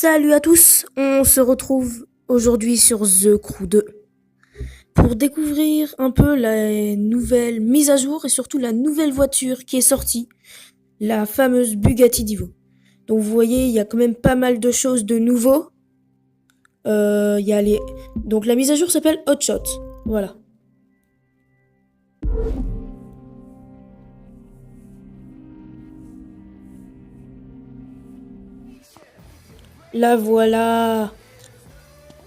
Salut à tous, on se retrouve aujourd'hui sur The Crew 2 pour découvrir un peu la nouvelle mise à jour et surtout la nouvelle voiture qui est sortie, la fameuse Bugatti Divo. Donc vous voyez, il y a quand même pas mal de choses de nouveau. Il y a les... Donc la mise à jour s'appelle Hot Shot, voilà. La voilà.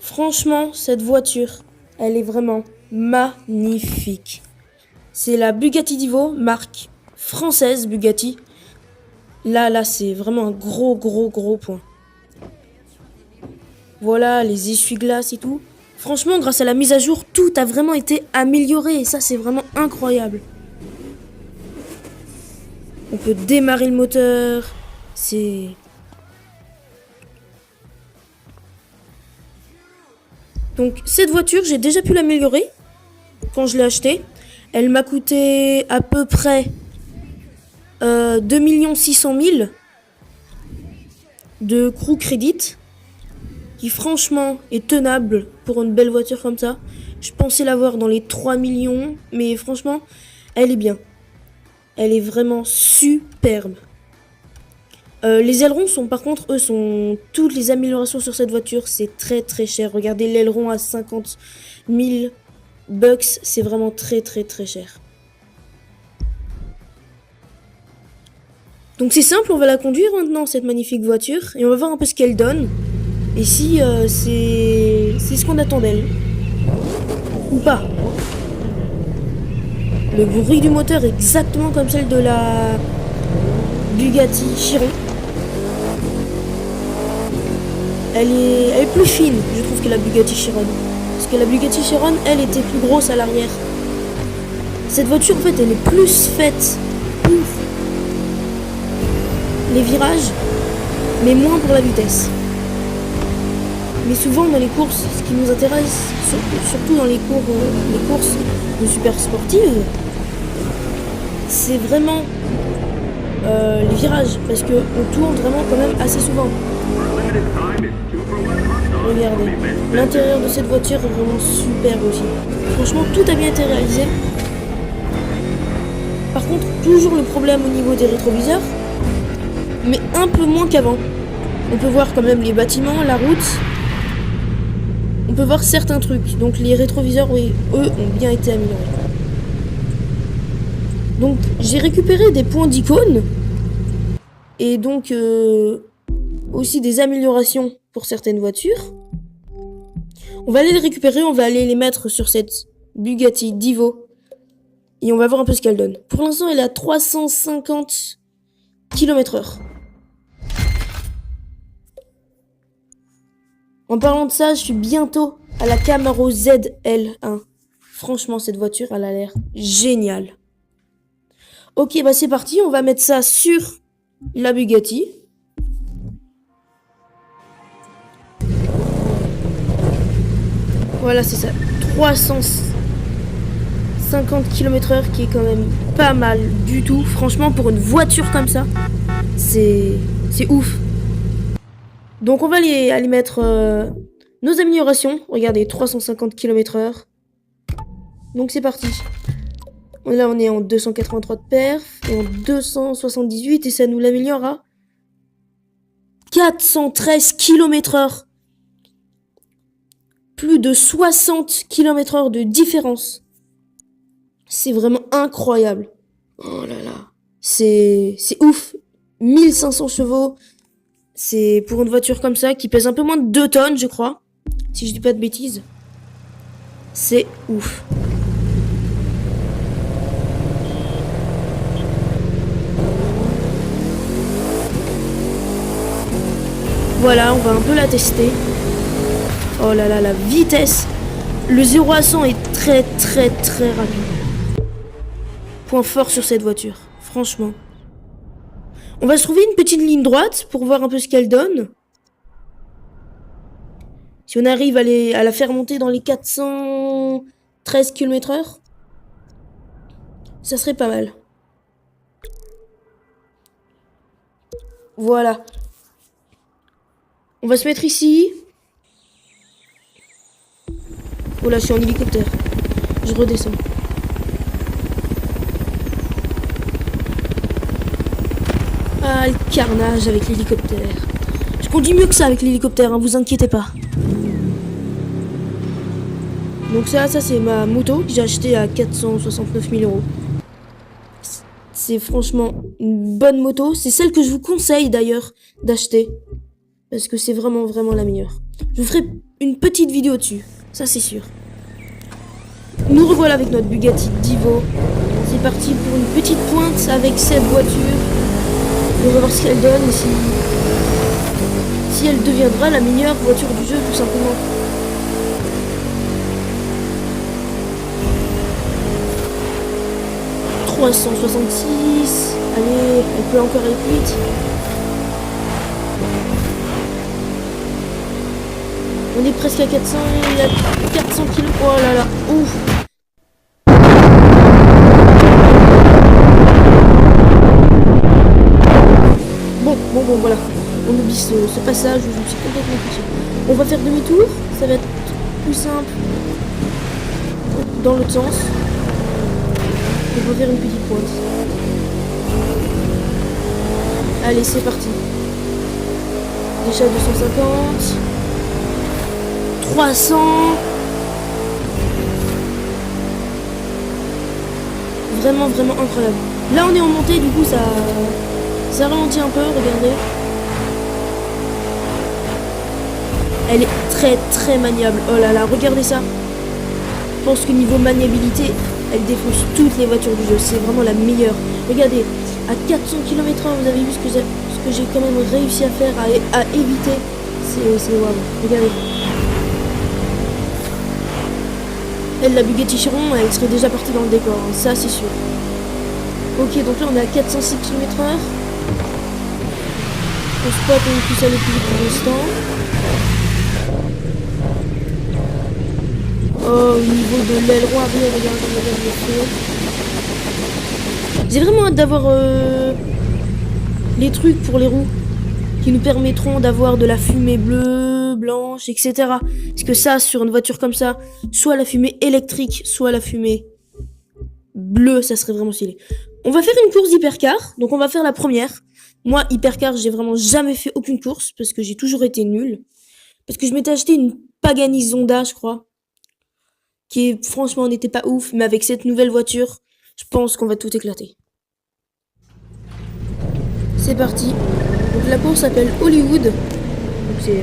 Franchement, cette voiture, elle est vraiment magnifique. C'est la Bugatti Divo, marque française Bugatti. Là, c'est vraiment un gros point. Voilà, les essuie-glaces et tout. Franchement, grâce à la mise à jour, tout a vraiment été amélioré. Et ça, c'est vraiment incroyable. On peut démarrer le moteur. C'est... Donc, cette voiture, j'ai déjà pu l'améliorer quand je l'ai achetée. Elle m'a coûté à peu près 2 600 000 de Crew Credit, qui franchement est tenable pour une belle voiture comme ça. Je pensais l'avoir dans les 3 millions, mais franchement, elle est bien. Elle est vraiment superbe. Les ailerons sont par contre, eux, sont toutes les améliorations sur cette voiture. C'est très cher. Regardez l'aileron à 50 000 bucks. C'est vraiment très cher. Donc c'est simple, on va la conduire maintenant, cette magnifique voiture. Et on va voir un peu ce qu'elle donne. Et si c'est ce qu'on attend d'elle. Ou pas. Le bruit du moteur est exactement comme celle de la Bugatti Chiron. Elle est plus fine, je trouve, que la Bugatti Chiron. Parce que la Bugatti Chiron, elle était plus grosse à l'arrière. Cette voiture, en fait, elle est plus faite pour les virages, mais moins pour la vitesse. Mais souvent, dans les courses, ce qui nous intéresse, surtout dans les courses de super sportives, c'est vraiment les virages. Parce qu'on tourne vraiment quand même assez souvent. Regardez, l'intérieur de cette voiture est vraiment superbe aussi. Franchement, tout a bien été réalisé. Par contre, toujours le problème au niveau des rétroviseurs, mais un peu moins qu'avant. On peut voir quand même les bâtiments, la route. On peut voir certains trucs. Donc les rétroviseurs, oui, eux, ont bien été améliorés. Donc j'ai récupéré des points d'icône. Et donc aussi des améliorations pour certaines voitures. On va aller les récupérer, on va aller les mettre sur cette Bugatti Divo. Et on va voir un peu ce qu'elle donne. Pour l'instant, elle est à 350 km/h. En parlant de ça, je suis bientôt à la Camaro ZL1. Franchement, cette voiture, elle a l'air géniale. Ok, bah c'est parti, on va mettre ça sur la Bugatti. Voilà, c'est ça. 350 km/h qui est quand même pas mal du tout. Franchement, pour une voiture comme ça, c'est ouf. Donc on va aller mettre nos améliorations. Regardez, 350 km/h. Donc c'est parti. Là on est en 283 de perf et en 278 et ça nous l'améliore à 413 km/h. Plus de 60 km/h de différence. C'est vraiment incroyable. Oh là là. C'est ouf. 1500 chevaux. C'est pour une voiture comme ça qui pèse un peu moins de 2 tonnes, je crois. Si je dis pas de bêtises. C'est ouf. Voilà, on va un peu la tester. Oh là là, la vitesse. Le 0 à 100 est très rapide. Point fort sur cette voiture, franchement. On va se trouver une petite ligne droite pour voir un peu ce qu'elle donne. Si on arrive à la faire monter dans les 413 km/h, ça serait pas mal. Voilà. On va se mettre ici. Oh là, je suis en hélicoptère. Je redescends. Ah, le carnage avec l'hélicoptère. Je conduis mieux que ça avec l'hélicoptère, hein, vous inquiétez pas. Donc ça c'est ma moto que j'ai achetée à 469 000 euros. C'est franchement une bonne moto. C'est celle que je vous conseille d'ailleurs d'acheter. Parce que c'est vraiment la meilleure. Je vous ferai une petite vidéo dessus. Ça c'est sûr. Nous revoilà avec notre Bugatti Divo. C'est parti pour une petite pointe avec cette voiture. On va voir ce qu'elle donne et si elle deviendra la meilleure voiture du jeu tout simplement. « 366. Allez, elle peut encore aller plus vite. On est presque à 400, il y a 400 kilos. Oh là là, ouf. Bon, voilà. On oublie ce passage où je me suis complètement couché. On va faire demi-tour, ça va être plus simple. Dans l'autre sens. On va faire une petite pointe. Allez, c'est parti. Déjà 250. 300. Vraiment incroyable. Là on est en montée, du coup ça ralentit un peu, regardez. Elle est très maniable. Oh là là, regardez ça. Je pense que niveau maniabilité, elle défonce toutes les voitures du jeu. C'est vraiment la meilleure. Regardez, à 400 km/h, vous avez vu ce que j'ai quand même réussi à faire, à éviter. C'est waouh. Regardez. Elle, la Bugatti Chiron, elle serait déjà partie dans le décor, hein, ça c'est sûr. Ok, donc là on est à 406 km/h. On spot, on puisse aller plus vite pour l'instant. Oh, au niveau de l'aileron arrière, regardez le feu. J'ai vraiment hâte d'avoir les trucs pour les roues qui nous permettront d'avoir de la fumée bleue, blanche, etc. Parce que ça, sur une voiture comme ça, soit la fumée électrique, soit la fumée bleue, ça serait vraiment stylé. On va faire une course d'hypercar, donc on va faire la première. Moi, hypercar, j'ai vraiment jamais fait aucune course, parce que j'ai toujours été nulle. Parce que je m'étais acheté une Pagani Zonda, je crois, qui franchement n'était pas ouf, mais avec cette nouvelle voiture, je pense qu'on va tout éclater. C'est parti. Donc la course s'appelle Hollywood, donc c'est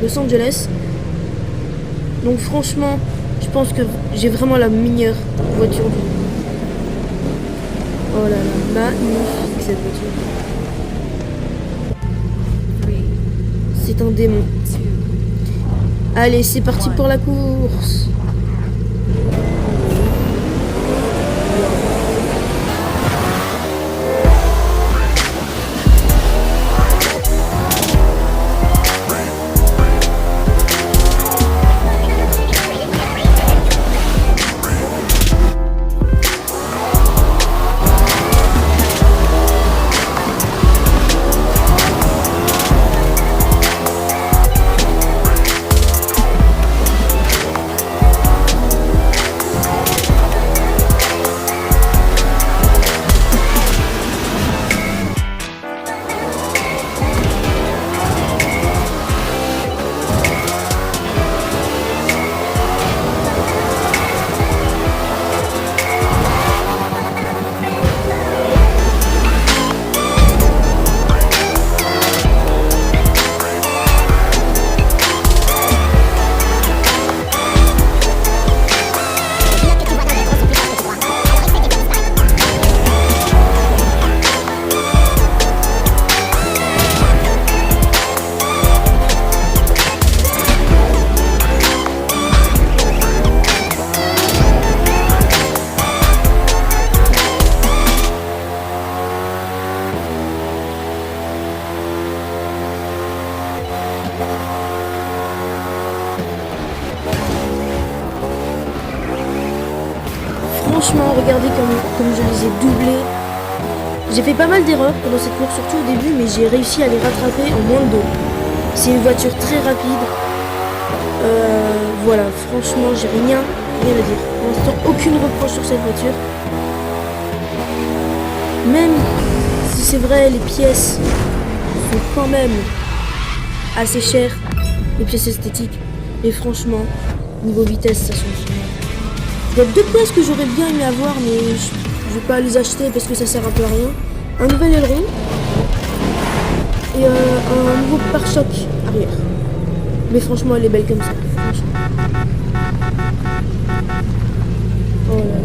Los Angeles. Donc franchement, je pense que j'ai vraiment la meilleure voiture du monde. Oh là là, magnifique cette voiture. C'est un démon. Allez, c'est parti pour la course. Franchement, regardez comme je les ai doublés. J'ai fait pas mal d'erreurs pendant cette course, surtout au début, mais j'ai réussi à les rattraper en moins de 2. C'est une voiture très rapide. Voilà, franchement, j'ai rien à dire. Pour l'instant, aucune reproche sur cette voiture. Même si c'est vrai, les pièces sont quand même assez chères, les pièces esthétiques. Et franchement, niveau vitesse, ça change. Il y a 2 pièces que j'aurais bien aimé avoir, mais je vais pas les acheter parce que ça sert un peu à rien. Un nouvel aileron et un nouveau pare-choc arrière. Mais franchement, elle est belle comme ça. Oh là là.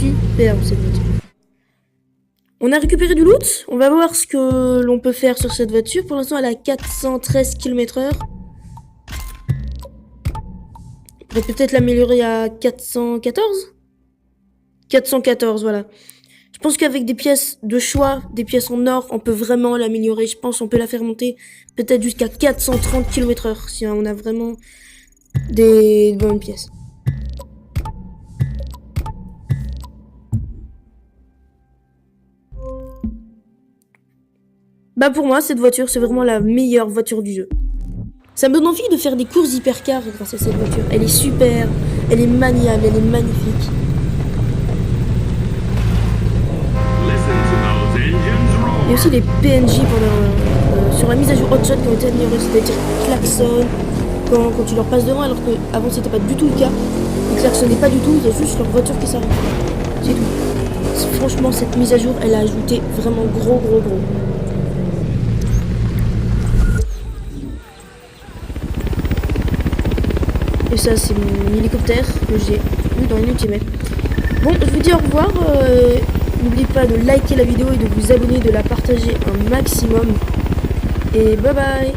Superbe cette voiture. On a récupéré du loot. On va voir ce que l'on peut faire sur cette voiture. Pour l'instant, elle a 413 km/h. On pourrait peut-être l'améliorer à 414. 414, voilà. Je pense qu'avec des pièces de choix, des pièces en or, on peut vraiment l'améliorer. Je pense qu'on peut la faire monter peut-être jusqu'à 430 km/h si on a vraiment des bonnes pièces. Bah pour moi, cette voiture, c'est vraiment la meilleure voiture du jeu. Ça me donne envie de faire des courses hypercars grâce à cette voiture. Elle est super, elle est maniable, elle est magnifique. Il y a aussi les PNJ sur la mise à jour Hotshot qui ont été améliorés, c'est-à-dire klaxon quand tu leur passes devant, alors qu'avant c'était pas du tout le cas. Ils klaxonnaient pas du tout, il y a juste leur voiture qui s'arrête. C'est tout. Franchement, cette mise à jour, elle a ajouté vraiment gros. Et ça, c'est mon hélicoptère que j'ai eu dans une ultimate. Bon, je vous dis au revoir. N'oubliez pas de liker la vidéo et de vous abonner, de la partager un maximum. Et bye bye.